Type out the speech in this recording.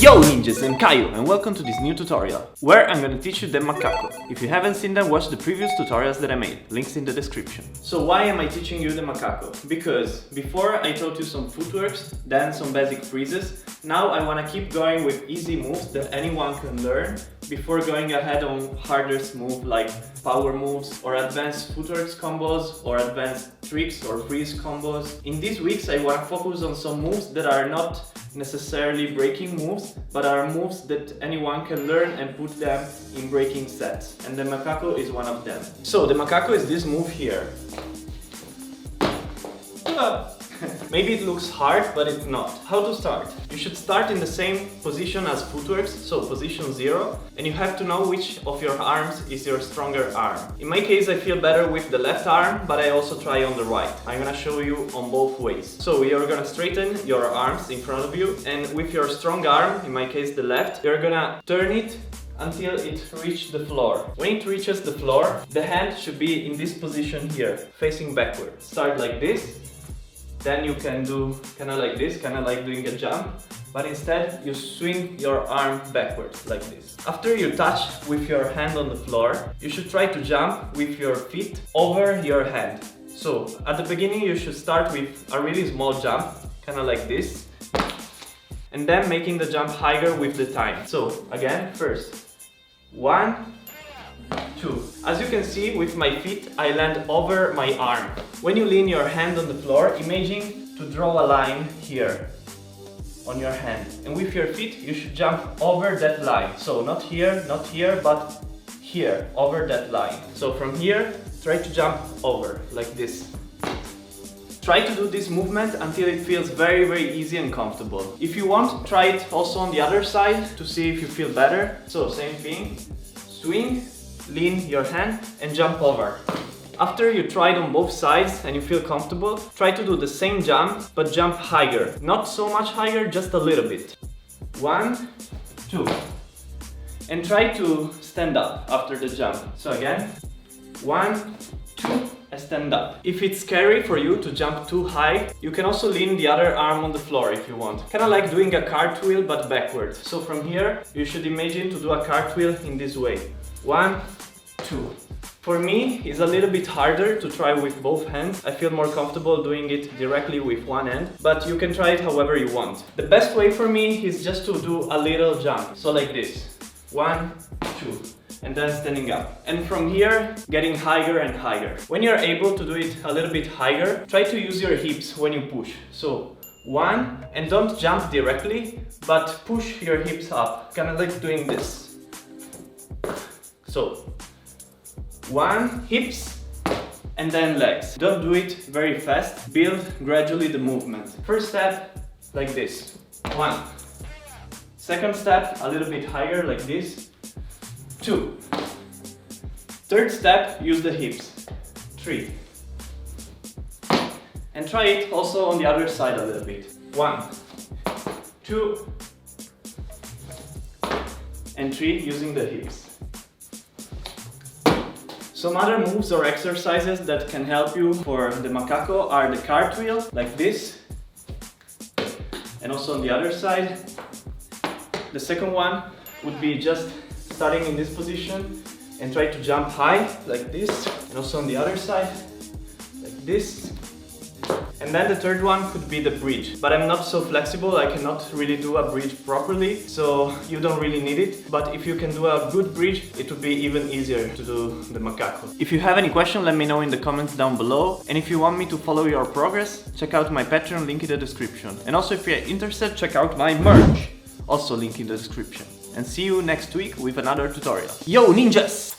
Yo ninjas, I'm Kaio and welcome to this new tutorial, where I'm gonna teach you the macaco. If you haven't seen them, watch the previous tutorials that I made, links in the description. So why am I teaching you the macaco? Because before I taught you some footworks, then some basic freezes. Now I wanna keep going with easy moves that anyone can learn before going ahead on harder moves like power moves or advanced footworks combos or advanced tricks or freeze combos. In these weeks I wanna focus on some moves that are not necessarily breaking moves, but are moves that anyone can learn and put them in breaking sets. And the macaco is one of them. So the macaco is this move here. Maybe it looks hard, but it's not. How to start? You should start in the same position as footworks, so position 0, and you have to know which of your arms is your stronger arm. In my case, I feel better with the left arm, but I also try on the right. I'm gonna show you on both ways. So you're gonna straighten your arms in front of you, and with your strong arm, in my case the left, you're gonna turn it until it reaches the floor. When it reaches the floor, the hand should be in this position here, facing backward. Start like this. Then you can do kinda like this, kinda like doing a jump, but instead you swing your arm backwards like this. After you touch with your hand on the floor, you should try to jump with your feet over your hand. So at the beginning you should start with a really small jump, kinda like this, and then making the jump higher with the time. So again, first, 1, 2. As you can see, with my feet I land over my arm. When you lean your hand on the floor, imagine to draw a line here on your hand. And with your feet you should jump over that line. So not here, but here, over that line. So from here, try to jump over, like this. Try to do this movement until it feels very, very easy and comfortable. If you want, try it also on the other side to see if you feel better. So same thing, swing, lean your hand and jump over. After you try it on both sides and you feel comfortable, try to do the same jump, but jump higher. Not so much higher, just a little bit. 1, 2. And try to stand up after the jump. So again, 1, 2, and stand up. If it's scary for you to jump too high, you can also lean the other arm on the floor if you want. Kinda like doing a cartwheel but backwards. So from here, you should imagine to do a cartwheel in this way. 1, 2. For me, it's a little bit harder to try with both hands. I feel more comfortable doing it directly with one hand, but you can try it however you want. The best way for me is just to do a little jump. So like this. 1, 2. And then standing up. And from here, getting higher and higher. When you're able to do it a little bit higher, try to use your hips when you push. So 1, and don't jump directly, but push your hips up. Kind of like doing this. So 1, hips, and then legs. Don't do it very fast, build gradually the movement. First step, like this, 1. Second step, a little bit higher, like this, 2. Third step, use the hips, 3. And try it also on the other side a little bit. 1, 2, and 3, using the hips. Some other moves or exercises that can help you for the macaco are the cartwheel, like this, and also on the other side. The second one would be just starting in this position and try to jump high, like this, and also on the other side, like this. And then the third one could be the bridge, but I'm not so flexible, I cannot really do a bridge properly, so you don't really need it. But if you can do a good bridge, it would be even easier to do the macaco. If you have any question, let me know in the comments down below. And if you want me to follow your progress, check out my Patreon, link in the description. And also if you're interested, check out my merch, also link in the description. And see you next week with another tutorial. Yo ninjas!